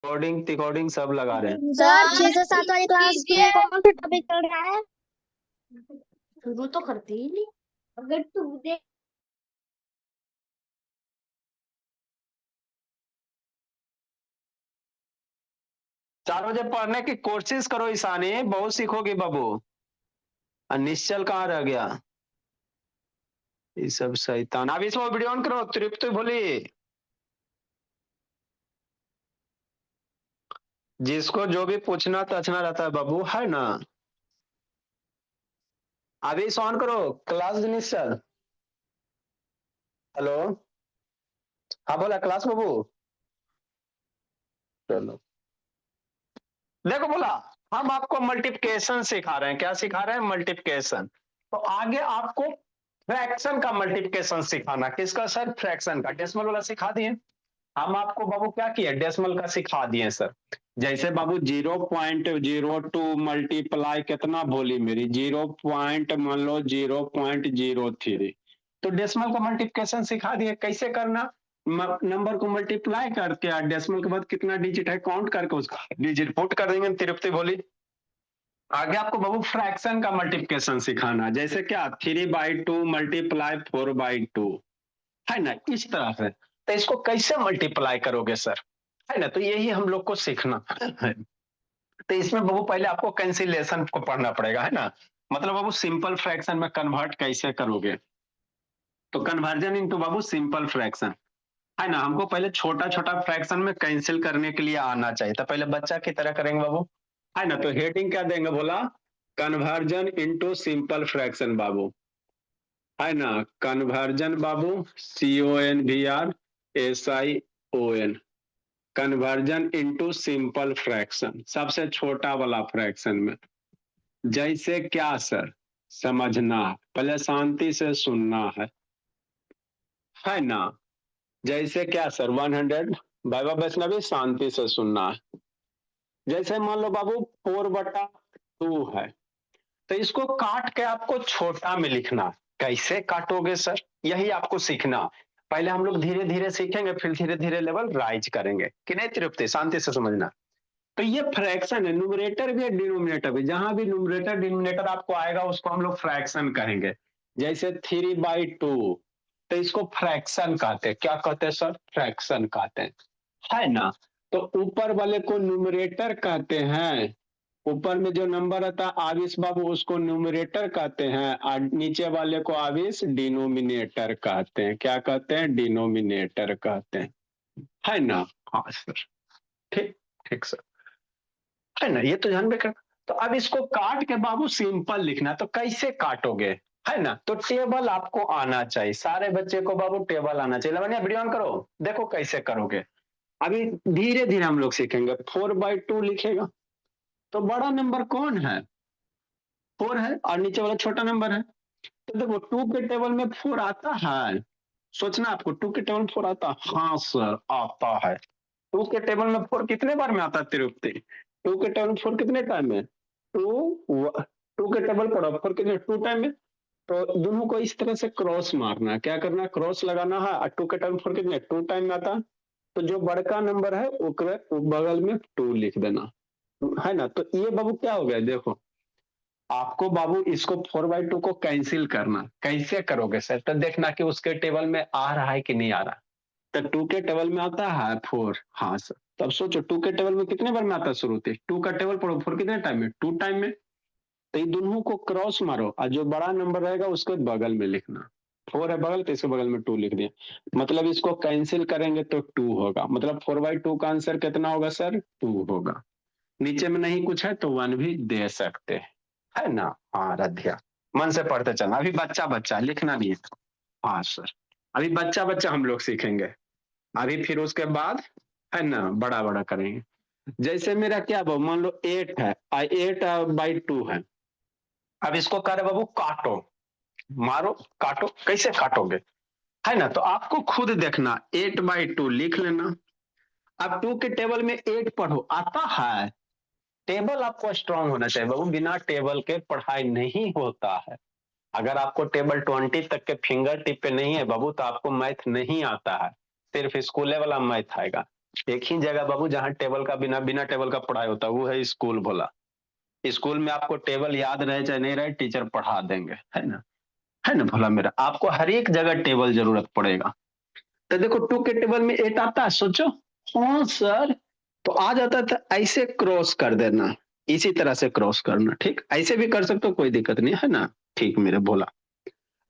Recording recording सब लगा रहे हैं। सर 6 से 7 वाली क्लास में कौन सा टॉपिक चल रहा है? शुरू तो करते ही नहीं। अगर तू देख चार बजे पढ़ने की कोशिश करो ईशानी, बहुत सीखोगे बाबू। और निश्चल कहाँ रह गया? ये सब शैतान। अब इसको वीडियो ऑन करो, तृप्ति बोली। जिसको जो भी पूछना तछना रहता है बाबू, है ना? अभी इसे ऑन करो। क्लास निश्चल। हेलो, हाँ बोला क्लास बाबू। चलो देखो बोला, हम आपको मल्टीप्लिकेशन सिखा रहे हैं। क्या सिखा रहे हैं? मल्टीप्लिकेशन। तो आगे आपको फ्रैक्शन का मल्टीप्लिकेशन सिखाना। किसका सर? फ्रैक्शन का। डेसिमल वाला सिखा दिए हम आपको बाबू। क्या किया? डेसिमल का सिखा दिए सर। जैसे बाबू 0.02 मल्टीप्लाई कितना बोली मेरी? 0 पॉइंट मान लो 0.03। तो डेसिमल का मल्टीप्लिकेशन सिखा दिए कैसे करना। नंबर को मल्टीप्लाई करके और डेसिमल के बाद कितना डिजिट है काउंट करके उसका डिजिट पुट कर देंगे। तिरुपति बोली। आगे आपको बाबू फ्रैक्शन का मल्टीप्लिकेशन सिखाना। जैसे क्या? 3/2 मल्टीप्लाई 4/2, है ना? इस तरह से। तो इसको कैसे मल्टीप्लाई करोगे सर, है ना? तो यही हम लोग को सीखना है। तो इसमें बाबू पहले आपको कैंसिलेशन को पढ़ना पड़ेगा, है ना? मतलब बाबू सिंपल फ्रैक्शन में कन्वर्ट कैसे करोगे। तो कन्वर्जन इनटू बाबू सिंपल फ्रैक्शन, है ना? हमको पहले छोटा छोटा फ्रैक्शन में कैंसिल करने के लिए आना चाहिए। तो पहले बच्चा की तरह करेंगे बाबू, है ना? तो हेडिंग क्या देंगे बोला? कन्वर्जन इनटू सिंपल फ्रैक्शन बाबू, है ना? कन्वर्जन बाबू, CONVRSION, conversion into simple fraction, सबसे छोटा वाला फ्रैक्शन में। जैसे क्या सर? समझना, पहले शांति से सुनना है ना? जैसे क्या सर? 100 बाबा वैष्णवी, शांति से सुनना है। जैसे मान लो बाबू 4/2 है, तो इसको काट के आपको छोटा में लिखना। कैसे काटोगे सर? यही आपको सीखना। पहले हम लोग धीरे धीरे सीखेंगे, फिर धीरे धीरे लेवल राइज करेंगे कि नहीं तिरुपति? शांति से समझना। तो ये फ्रैक्शन है, न्यूमरेटर भी है डिनोमिनेटर भी। जहां भी न्यूमरेटर डिनोमिनेटर आपको आएगा उसको हम लोग फ्रैक्शन कहेंगे। जैसे 3/2, तो इसको फ्रैक्शन कहते हैं। क्या कहते हैं सर? फ्रैक्शन कहते हैं, है ना? तो ऊपर वाले को न्यूमरेटर कहते हैं। ऊपर में जो नंबर रहता है आविश बाबू, उसको न्यूमरेटर कहते हैं, और नीचे वाले को आविश डिनोमिनेटर कहते हैं। क्या कहते हैं? डिनोमिनेटर कहते हैं, है ना? हाँ सर, ठीक ठीक सर, है ना? ये तो ध्यान में कर। तो अब इसको काट के बाबू सिंपल लिखना। तो कैसे काटोगे, है ना? तो टेबल आपको आना चाहिए। सारे बच्चे को बाबू टेबल आना चाहिए। लवन्या वीडियो ऑन करो, देखो कैसे करोगे। अभी धीरे धीरे हम लोग सीखेंगे। 4/2 लिखेगा तो बड़ा नंबर कौन है? 4 है, और नीचे वाला छोटा नंबर है। तो देखो 2 के टेबल में 4 आता है। सोचना आपको 2 के टेबल में 4 आता है? हाँ सर आता है। 2 के टेबल में 4 कितने बार में आता है तिरुपति? 2 के टेबल में 4 कितने टाइम में? 2 के टेबल पर 4 कितने? 2 टाइम में। तो दोनों को इस तरह से क्रॉस मारना। क्या करना? क्रॉस लगाना है। और 2 के टेबल 4 कितने? 2 टाइम में आता है। तो जो बड़का नंबर है वो बगल में 2 लिख देना, है ना? तो ये बाबू क्या हो गया? देखो आपको बाबू इसको 4/2 को कैंसिल करना। कैसे करोगे सर? तो देखना कि उसके टेबल में आ रहा है कि नहीं आ रहा। तो 2 के टेबल में आता है 4, हाँ सर। तब सोचो 2 के टेबल में कितने बार में आता है शुरू से? 2 का टेबल पढ़ो, 4 कितने टाइम में? 2 टाइम में। तो ये दोनों को क्रॉस मारो, और जो बड़ा नंबर रहेगा उसको बगल में लिखना। 4 है बगल, तो इसके बगल में 2 लिख दिया। मतलब इसको कैंसिल करेंगे तो 2 होगा। मतलब 4/2 का आंसर कितना होगा सर? 2 होगा। नीचे में नहीं कुछ है तो 1 भी दे सकते हैं, है ना? हाँ राध्या, मन से पढ़ते चलना। अभी बच्चा बच्चा लिखना नहीं है। हाँ सर, अभी बच्चा बच्चा हम लोग सीखेंगे। अभी फिर उसके बाद, है ना, बड़ा बड़ा करेंगे। जैसे मेरा क्या बाबू, मान लो 8 है, 8/2 है। अब इसको कर बाबू काटो, मारो, काटो। कैसे काटोगे, है ना? तो आपको खुद देखना। 8/2 लिख लेना। अब 2 के टेबल में 8 पढ़ो, आता है? टेबल आपको स्ट्रांग होना चाहिए बाबू। बिना टेबल के पढ़ाई नहीं होता है। अगर आपको टेबल 20 तक के फिंगर टिप पे नहीं है बाबू, तो आपको मैथ नहीं आता है। सिर्फ स्कूल वाला मैथ आएगा। एक ही जगह बाबू जहाँ टेबल का बिना बिना टेबल का पढ़ाई होता है वो है स्कूल भोला। स्कूल में आपको टेबल याद रहे चाहे नहीं रहे टीचर पढ़ा देंगे, है ना भोला मेरा, आपको हर एक जगह टेबल जरूरत पड़ेगा। तो देखो 2 के टेबल में 8 आता है, सोचो। हाँ सर, तो आ जाता था, ऐसे क्रॉस कर देना, इसी तरह से क्रॉस करना, ठीक, ऐसे भी कर सकते हो, कोई दिक्कत नहीं है ना। ठीक मेरे भोला।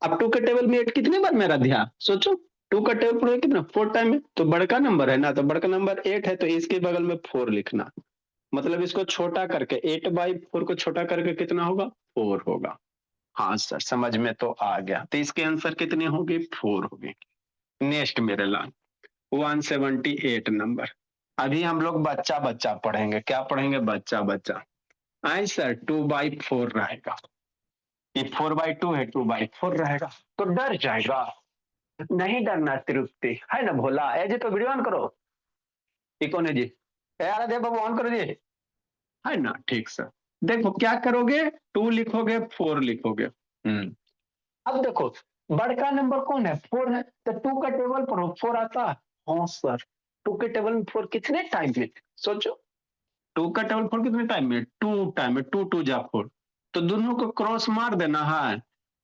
अब 2 के टेबल में 8 कितने बार मेरा ध्यान सोचो। 2 का टेबल पर कितना 4 टाइम है, तो बड़का नंबर है ना, तो बड़का नंबर 8 है, तो इसके बगल में 4 लिखना। मतलब इसको छोटा करके 8/4 को छोटा करके कितना होगा, 4 होगा। हाँ सर, समझ में तो आ गया। तो इसके आंसर कितनी होगी, 4 होगी। नेक्स्ट मेरे लाल 178 नंबर। अभी हम लोग बच्चा बच्चा पढ़ेंगे, क्या पढ़ेंगे, बच्चा बच्चा। आंसर 2/4 रहेगा। ये 4/2 है, 2/4 रहेगा। तो डर जाएगा, नहीं डरना तृप्ति, है ना भोला। ए जी तो वीडियो ऑन करो, ये कौन है जी, ए आराध्या बाबू ऑन करो जी, है ना। ठीक सर। देखो क्या करोगे, 2 लिखोगे 4 लिखोगे। अब देखो बड़का नंबर कौन है, 4 है, तो 2 का टेबल पढ़ो, 4 आता है। हाँ सर, 2 के टेबल में 4 कितने टाइम में, सोचो। 2 का टेबल 4 कितने टाइम में, 2 टाइम में, 2 जा 4, तो दोनों को क्रॉस मार देना है।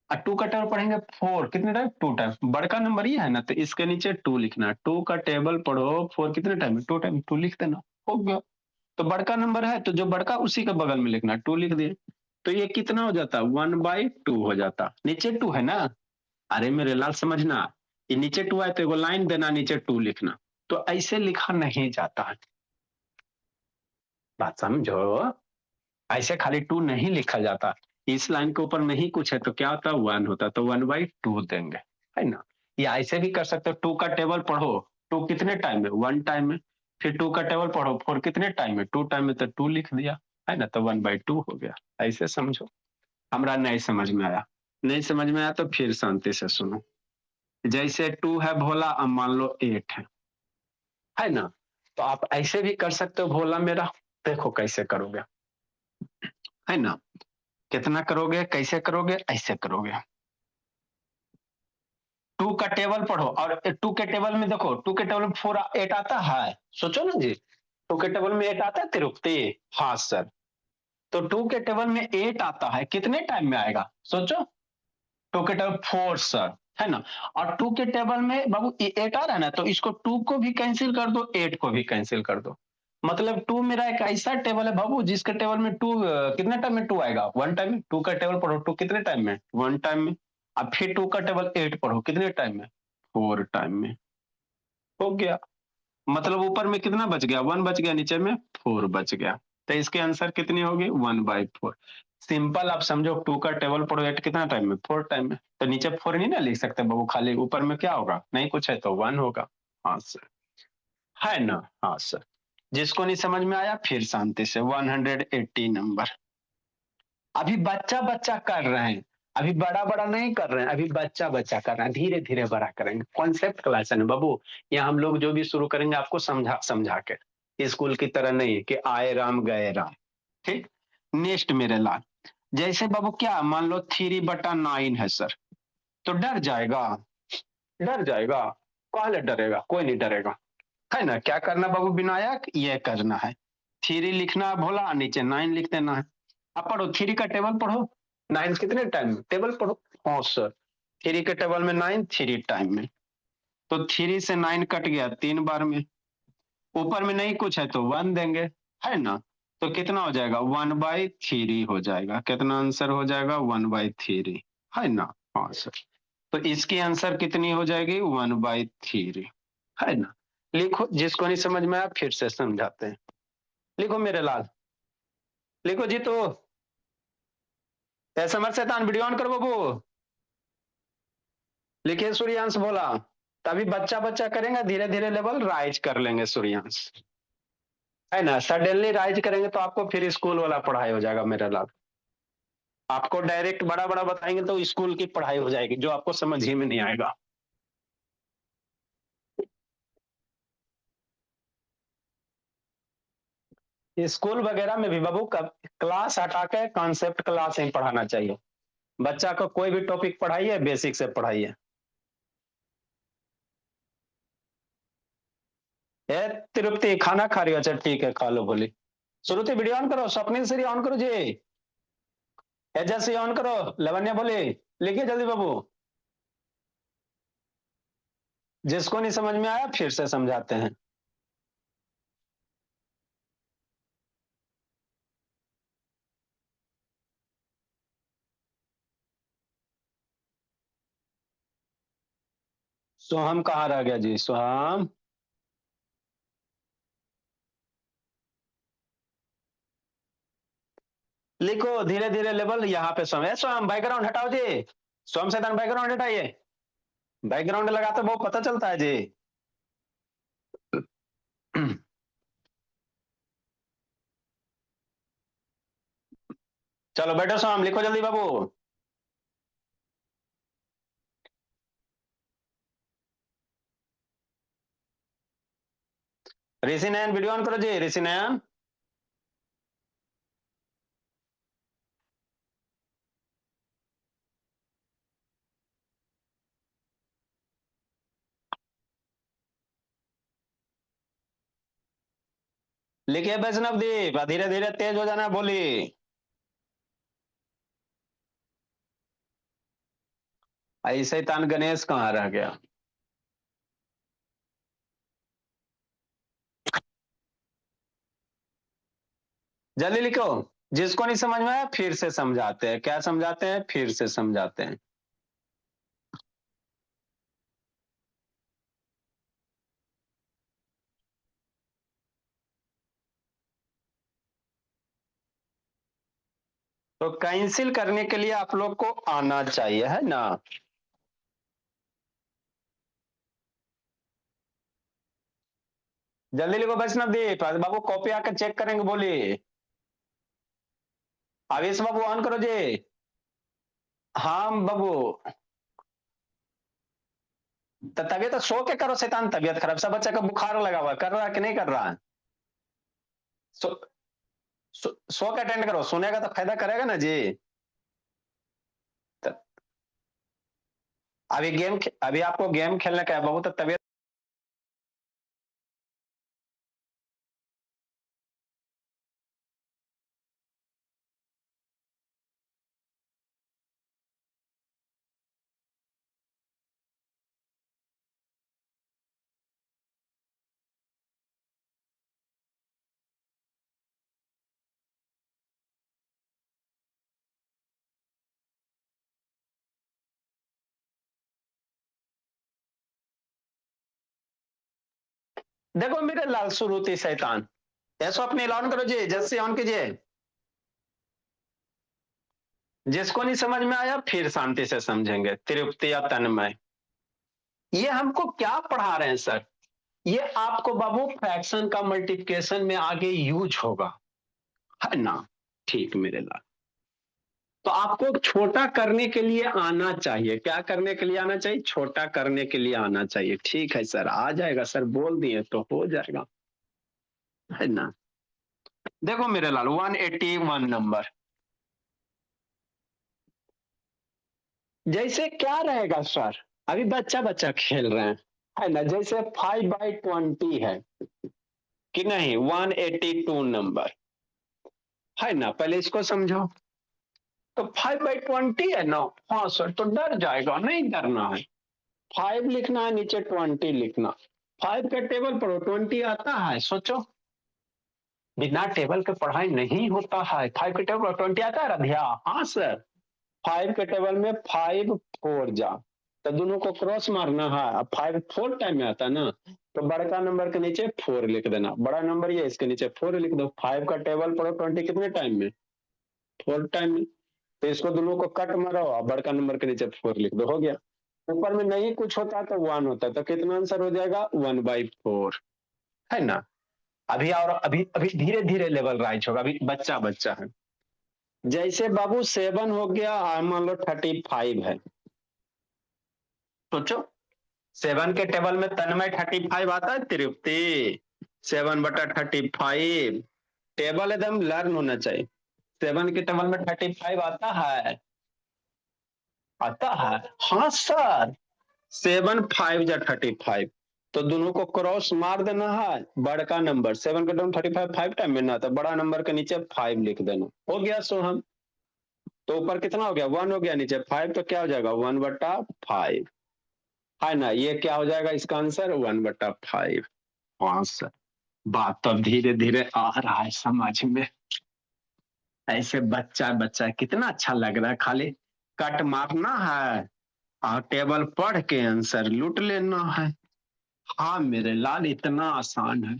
और 2 का टेबल पढ़ेंगे 4 कितने टाइम, 2 टाइम, बड़का नंबर ये है ना, तो इसके नीचे 2 लिखना। 2 का टेबल पढ़ो 4 कितने टाइम में, 2 टाइम, 2 लिख देना, हो गया। तो बड़का नंबर है तो जो बड़का उसी के बगल में लिखना, 2 लिख दिए। तो ये कितना हो जाता, 1/2 हो जाता। नीचे 2 है ना, अरे मेरे लाल समझना, ये नीचे 2 है तो एगो लाइन देना, नीचे 2 लिखना। तो ऐसे लिखा नहीं जाता है, बात समझो। ऐसे खाली 2 नहीं लिखा जाता। इस लाइन के ऊपर नहीं कुछ है तो क्या होता, 1 होता, तो 1/2 देंगे, है ना। या ऐसे भी कर सकते हो, 2 का टेबल पढ़ो, 2 कितने टाइम में, 1 टाइम में। फिर 2 का टेबल पढ़ो 4 कितने टाइम में, 2 टाइम में, तो 2 लिख दिया, है ना, तो 1/2 हो गया। ऐसे समझो। हमरा नहीं समझ में आया, नहीं समझ में आया तो फिर शांति से सुनो। जैसे 2 है भोला, अब मान लो 8 है ना, तो आप ऐसे भी कर सकते हो भोला मेरा। देखो कैसे करोगे, है ना, कितना करोगे, कैसे करोगे, ऐसे करोगे। 2 का टेबल पढ़ो, और 2 के टेबल में देखो, 2 के टेबल में 4 8 आता है, सोचो ना जी। 2 के टेबल में 8 आता है तिरुपति, हाँ सर। तो 2 के टेबल में 8 आता है, कितने टाइम में आएगा, सोचो। 2 के टेबल 4 सर, है ना। और 2 के टेबल में बाबू 8 आ रहा है ना, तो इसको 2 को भी कैंसिल कर दो, 8 को भी कैंसिल कर दो। मतलब 2 मेरा एक ऐसा टेबल है बाबू जिसके टेबल में 2 कितने टाइम में 2 आएगा, 1 टाइम में। 2 का टेबल पढ़ो, 2 कितने टाइम में, 1 टाइम में। अब फिर 2 का टेबल 8 पढ़ो, कितने टाइम में, 4 टाइम में, हो गया। मतलब ऊपर में कितना बच गया, 1 बच गया, नीचे में 4 बच गया। तो इसके आंसर कितनी होगी, 1/4। सिंपल आप समझो, 2 का टेबल पढ़ो 8 कितना टाइम में, 4 टाइम में, तो नीचे 4 नहीं ना लिख सकते बाबू, खाली ऊपर में क्या होगा, नहीं कुछ है तो 1 होगा। हाँ सर, है ना, हाँ सर। जिसको नहीं समझ में आया फिर शांति से 180 नंबर। अभी बच्चा बच्चा कर रहे हैं, अभी बड़ा बड़ा नहीं कर रहे हैं, अभी बच्चा बच्चा कर रहे हैं, धीरे धीरे बड़ा करेंगे। कॉन्सेप्ट क्लास है ना बाबू, यहाँ हम लोग जो भी शुरू करेंगे आपको समझा समझा के, स्कूल की तरह नहीं है कि आए राम गए राम। ठीक। नेक्स्ट मेरे लाल, जैसे बाबू क्या मान लो 3/9 है सर, तो डर जाएगा, डर जाएगा, कौन डरेगा, कोई नहीं डरेगा, है ना। क्या करना बाबू विनायक, ये करना है, 3 लिखना भोला, नीचे 9 लिख देना है। अब पढ़ो 3 का टेबल पढ़ो, 9 कितने टाइम में, टेबल पढ़ो। हाँ सर, 3 के टेबल में 9 3 टाइम में, तो 3 से 9 कट गया 3 बार में। ऊपर में नहीं कुछ है तो 1 देंगे, है ना। तो कितना हो जाएगा, 1/3 हो जाएगा। कितना आंसर हो जाएगा, 1/3, है ना। हाँ सर, तो इसकी आंसर कितनी हो जाएगी, 1/3, है ना। लिखो, जिसको नहीं समझ में आया फिर से समझाते हैं। लिखो मेरे लाल, लिखो जी। तो समझ शैतान वीडियो ऑन करो बाबू, लिखिए सूर्यांश बोला। तभी बच्चा बच्चा करेंगे, धीरे धीरे लेवल राइज कर लेंगे सूर्यांश, है ना। सडनली राइज करेंगे तो आपको फिर स्कूल वाला पढ़ाई हो जाएगा मेरे लाल। आपको डायरेक्ट बड़ा बड़ा बताएंगे तो स्कूल की पढ़ाई हो जाएगी, जो आपको समझ ही में नहीं आएगा। स्कूल वगैरह में भी बाबू क्लास हटा के कॉन्सेप्ट क्लास ही पढ़ाना चाहिए। बच्चा को कोई भी टॉपिक पढ़ाइए, बेसिक से पढ़ाइए। तिरुपति खाना खा रही हो? अच्छा ठीक है, खा लो। बोली श्रुति वीडियो ऑन करो, स्वप्निल श्री ऑन करो जी, एजेंसी ऑन करो। लवन्या बोली लिखिए जल्दी बाबू। जिसको नहीं समझ में आया फिर से समझाते हैं। सोहम कहाँ रह गया जी? सोहम लिखो धीरे धीरे लेवल यहाँ पे। सोहम बैकग्राउंड हटाओ जी। सोहम सैतान बैकग्राउंड हटाइए। बैकग्राउंड लगाते वो पता चलता है जी। चलो बैठो सोहम, लिखो जल्दी बाबू। ऋषि नयन वीडियो ऑन करो जी, ऋषि नयन। लिखिए वैष्णव दीप, धीरे धीरे तेज हो जाना। बोली ऐसे तान गणेश कहाँ रह गया? जल्दी लिखो। जिसको नहीं समझ में आया फिर से समझाते हैं। क्या समझाते हैं? फिर से समझाते हैं। तो कैंसिल करने के लिए आप लोग को आना चाहिए, है ना? जल्दी लिखो वैष्णव दीप बाबू, कॉपी आकर चेक करेंगे। बोलिए आवेश बाबू ऑन करो जी। हाँ बाबू, तो तबियत तो सो के करो शैतान, तबियत खराब। सब बच्चा का बुखार लगा हुआ, कर रहा है कि नहीं कर रहा है? सो सो के अटेंड करो, सुनेगा तो फायदा करेगा ना जी। तो अभी आपको गेम खेलने का है बाबू, तो तबियत देखो मेरे लाल सुरूती शैतान। ऐसो अपने ऑन करो जी, जैसे ऑन कीजिए। जिसको नहीं समझ में आया फिर शांति से समझेंगे। तृप्ति या तन्मय, ये हमको क्या पढ़ा रहे हैं सर? ये आपको बाबू फ्रैक्शन का मल्टीप्लिकेशन में आगे यूज होगा, है ना? ठीक मेरे लाल। तो आपको छोटा करने के लिए आना चाहिए। क्या करने के लिए आना चाहिए? छोटा करने के लिए आना चाहिए। ठीक है सर, आ जाएगा सर, बोल दिए तो हो जाएगा, है ना? देखो मेरे लाल 181 नंबर, जैसे क्या रहेगा सर? अभी बच्चा बच्चा खेल रहे हैं, है ना? जैसे 5/20 है कि नहीं, 182 नंबर, है ना? पहले इसको समझो। तो 5/20 है ना? हाँ सर, तो डर जाएगा, नहीं डरना है। 5 लिखना है, नीचे 20 लिखना। 5 का टेबल पर 20 आता है, सोचो। बिना टेबल के पढ़ाई नहीं होता है। 5 के टेबल पर 20 आता है राधिया? हाँ सर। 5 के टेबल में 5 4 जा, तो दोनों को क्रॉस मारना है। अब 5 4 टाइम में आता है ना, तो बड़का नंबर के नीचे 4 लिख देना। बड़ा नंबर ये, इसके नीचे 4 लिख दो। 5 का टेबल पढ़ो 20 कितने टाइम में? 4 टाइम में। तो इसको दोनों को कट मारो और बड़का नंबर के नीचे 4 लिख दो, हो गया। ऊपर में नहीं कुछ होता तो 1 होता, तो कितना आंसर हो जाएगा? 1/4, है ना? अभी और अभी अभी धीरे धीरे लेवल राइज होगा, अभी बच्चा बच्चा है। जैसे बाबू 7 हो गया और मान लो 35 है, सोचो। 7 के टेबल में तन्मय 35 आता है, तृप्ति 7/35। टेबल एकदम लर्न होना चाहिए। 7 के टेबल में 35 आता है? आता है, हाँ सर। 7 5 जा 35, तो दोनों को क्रॉस मार देना है, बड़का नंबर 7 के टाइम 35 5 टाइम में ना, तो बड़ा नंबर के नीचे 5 लिख देना, हो गया सोहम। तो ऊपर कितना हो गया 1 हो गया, नीचे 5, तो क्या हो जाएगा 1/5 है ना। ये क्या हो जाएगा इसका आंसर 1/5। हाँ सर, बात तो धीरे धीरे आ रहा है समझ में। ऐसे बच्चा बच्चा कितना अच्छा लग रहा है, खाली कट मारना है और टेबल पढ़ के आंसर लूट लेना है। हाँ मेरे लाल, इतना आसान है,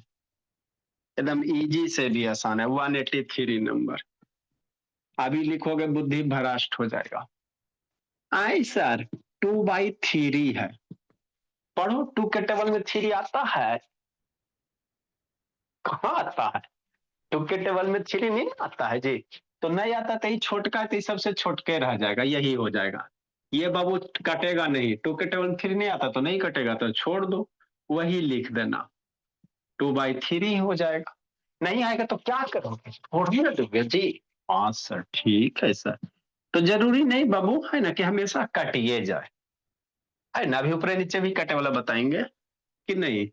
एकदम इजी से भी आसान है। 183 नंबर अभी लिखोगे बुद्धि भ्रष्ट हो जाएगा। आई सर 2/3 है, पढ़ो 2 के टेबल में 3 आता है, कहाँ आता है, 2 के टेबल में 3 नहीं आता है जी। तो नहीं आता तो ये छोटका, तो सबसे छोटके रह जाएगा, यही हो जाएगा। ये बाबू कटेगा नहीं, 2 के टेबल में 3 नहीं आता तो नहीं कटेगा, तो छोड़ दो, वही लिख देना 2/3 हो जाएगा। नहीं आएगा तो क्या करोगे, छोड़ने दोगे जी। हाँ सर ठीक है सर, तो जरूरी नहीं बाबू है ना कि हमेशा कटिए जाए, है ना। अभी ऊपर नीचे भी कटे वाला बताएंगे कि नहीं।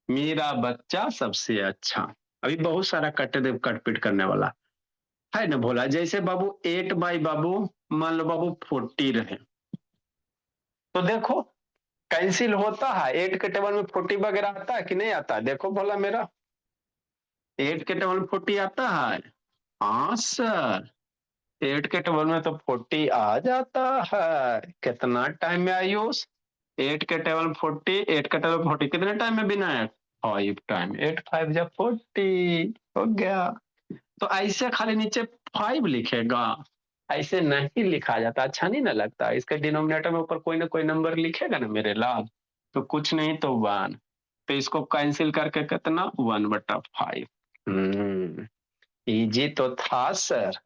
मेरा बच्चा सबसे अच्छा, अभी बहुत सारा कटपीट करने वाला है ना भोला। जैसे बाबू 8 बाई बाबू मान लो बाबू 40 रहे, तो देखो कैंसिल होता है। 8 के टेबल में 40 वगैरह आता है कि नहीं आता है, देखो भोला मेरा 8 के टेबल में 40 आता है। हाँ सर 8 के टेबल में तो 40 आ जाता है। कितना टाइम में आयुष, 8 के टेबल 40, 8 के टेबल 40 कितने टाइम में बिना है 5 टाइम, 8 5 जब 40 हो गया। तो ऐसे खाली नीचे 5 लिखेगा, ऐसे नहीं लिखा जाता, अच्छा नहीं ना लगता। इसके डिनोमिनेटर में ऊपर कोई ना कोई नंबर लिखेगा ना मेरे लाल, तो कुछ नहीं तो 1, तो इसको कैंसिल करके कितना 1/5। इजी तो था सर।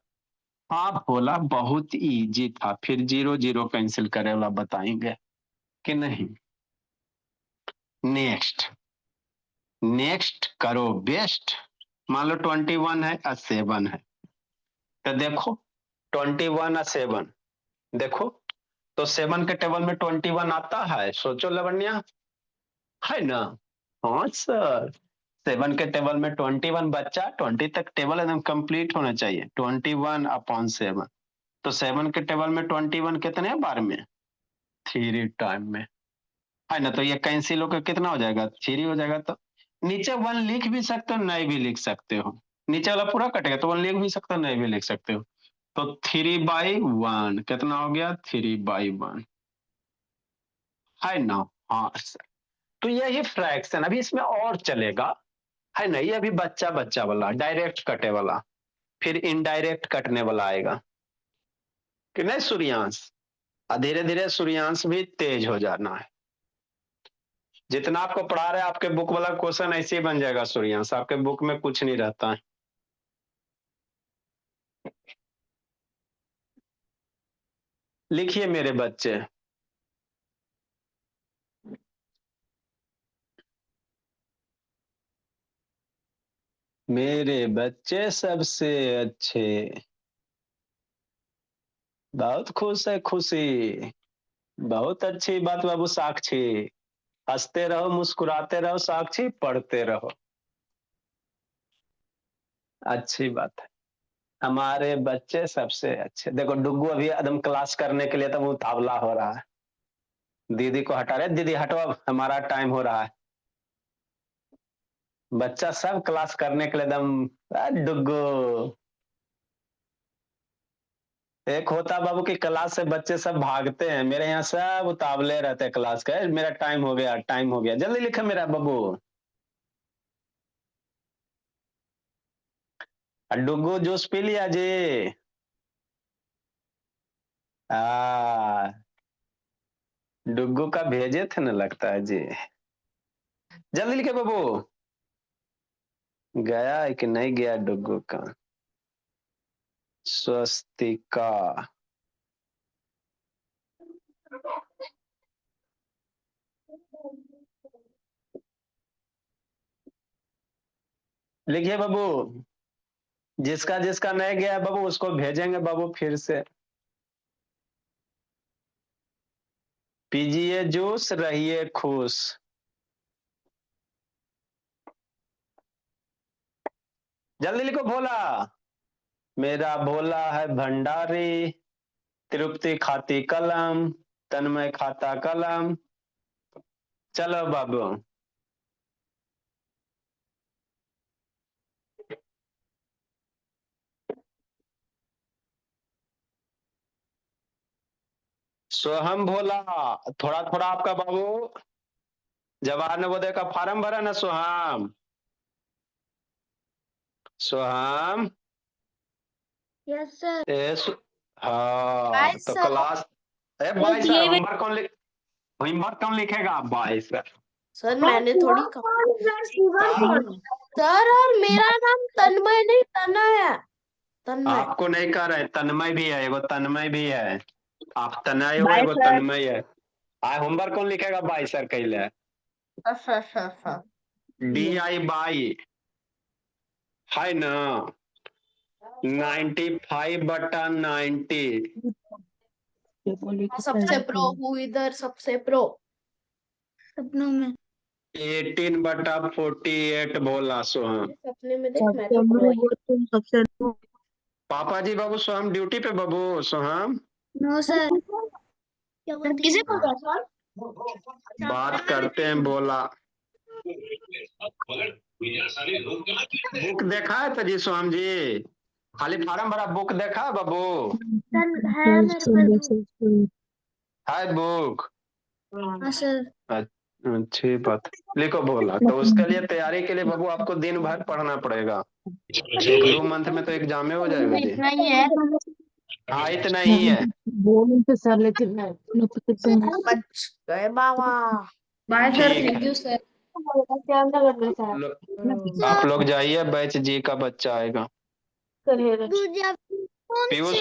हाँ भोला बहुत इजी था, फिर 0 0 कैंसिल करे वाला बताएंगे कि नहीं। नेक्स्ट नेक्स्ट करो बेस्ट। मान लो 21 है और 7 है, तो देखो 21 और 7 देखो, तो 7 के टेबल में 21 आता है, सोचो लवण्या, है ना। हाँ सर 7 के टेबल में 21, बच्चा 20 तक टेबल एकदम कंप्लीट होना चाहिए। 21/7, तो 7 के टेबल में 21 कितने बार में 3 टाइम में, है ना। तो ये कैंसिल होकर कितना हो जाएगा 3 हो जाएगा। तो नीचे 1 लिख भी सकते हो, नहीं भी लिख सकते हो, नीचे वाला पूरा कटेगा तो 1 लिख भी सकते हो, नहीं भी लिख सकते हो। तो 3/1 कितना हो गया 3/1, है ना। हाँ सर, तो यही फ्रैक्शन अभी इसमें और चलेगा, है ना। ये अभी बच्चा बच्चा वाला डायरेक्ट कटे वाला, फिर इनडायरेक्ट कटने वाला आएगा कि नहीं सूर्यांश। धीरे धीरे सूर्यांश भी तेज हो जाना है। जितना आपको पढ़ा रहे आपके बुक वाला क्वेश्चन ऐसे ही बन जाएगा सूर्यांश, आपके बुक में कुछ नहीं रहता है। लिखिए मेरे बच्चे, मेरे बच्चे सबसे अच्छे। बहुत खुश है खुशी, बहुत अच्छी बात बाबू साक्षी। हंसते रहो मुस्कुराते रहो साक्षी, पढ़ते रहो, अच्छी बात है। हमारे बच्चे सबसे अच्छे। देखो डुग्गू अभी एकदम क्लास करने के लिए तो वो तावला हो रहा है, दीदी को हटा रहे, दीदी हटो अब हमारा टाइम हो रहा है। बच्चा सब क्लास करने के लिए एकदम डुग्गू। एक होता बाबू की क्लास से बच्चे सब भागते हैं, मेरे यहाँ सब उतावले रहते हैं क्लास का, मेरा टाइम हो गया टाइम हो गया, जल्दी लिखे मेरा बाबू। डुग्गू जूस पी लिया जी। आ डुग्गू का भेजे थे ना लगता है जी, जल्दी लिखे बाबू। गया है कि नहीं गया डुग्गू का। स्वस्तिका, लिखिए बाबू। जिसका जिसका नहीं गया बाबू उसको भेजेंगे बाबू फिर से। पीजिए जूस रहिए खुश। जल्दी लिखो भोला। मेरा भोला है भंडारी, तृप्ति खाती कलम, तन्मय खाता कलम। चलो बाबू। सोहम भोला, थोड़ा थोड़ा आपका बाबू जवाहर नवोदय का फार्म भरा ना सोहम? सोहम यस सर। हाँ बाईस तो सर। क्लास बस 22 ये होमवर्क कौन लिखेगा 22 सर मैंने थोड़ी कहा। हाँ, सर और मेरा नाम तन्मय नहीं तनय है। तन्मय। आपको नहीं कह रहे, तन्मय भी है, एगो तन्मय भी है। आप तनय हो, एगो सर। तन्मय है। होमवर्क कौन लिखेगा 22 सर कहले? DI बाई है ना 95/90। सबसे प्रो हूँ इधर, सबसे प्रो। सपनों में 18/48 बोला सोहम। सपने में देख मैं तो प्रो ही। सबसे पापा जी बाबू सोहम ड्यूटी पे बाबू सोहम। No sir. किसे बोल रहा सर? बात करते हैं बोला। बुक देखा है तो जी सोहम जी? खाली फार्म भरा, बुक देखा है बाबू? सर है मेरे पास। है बुक? हाँ सर। अच्छी बात। लिखो बोला तो उसके लिए तैयारी के लिए बाबू आपको दिन भर पढ़ना पड़ेगा। 1-2 मंथ में तो एग्जाम हो जाएगा जी। इतना ही है। हाँ इतना ही है। बच गए बाबा। बाय सर, ठीक थैंक है। You sir. आप लोग जाइए, बैच जी का बच्चा आएगा। दूजा कौन पीयूष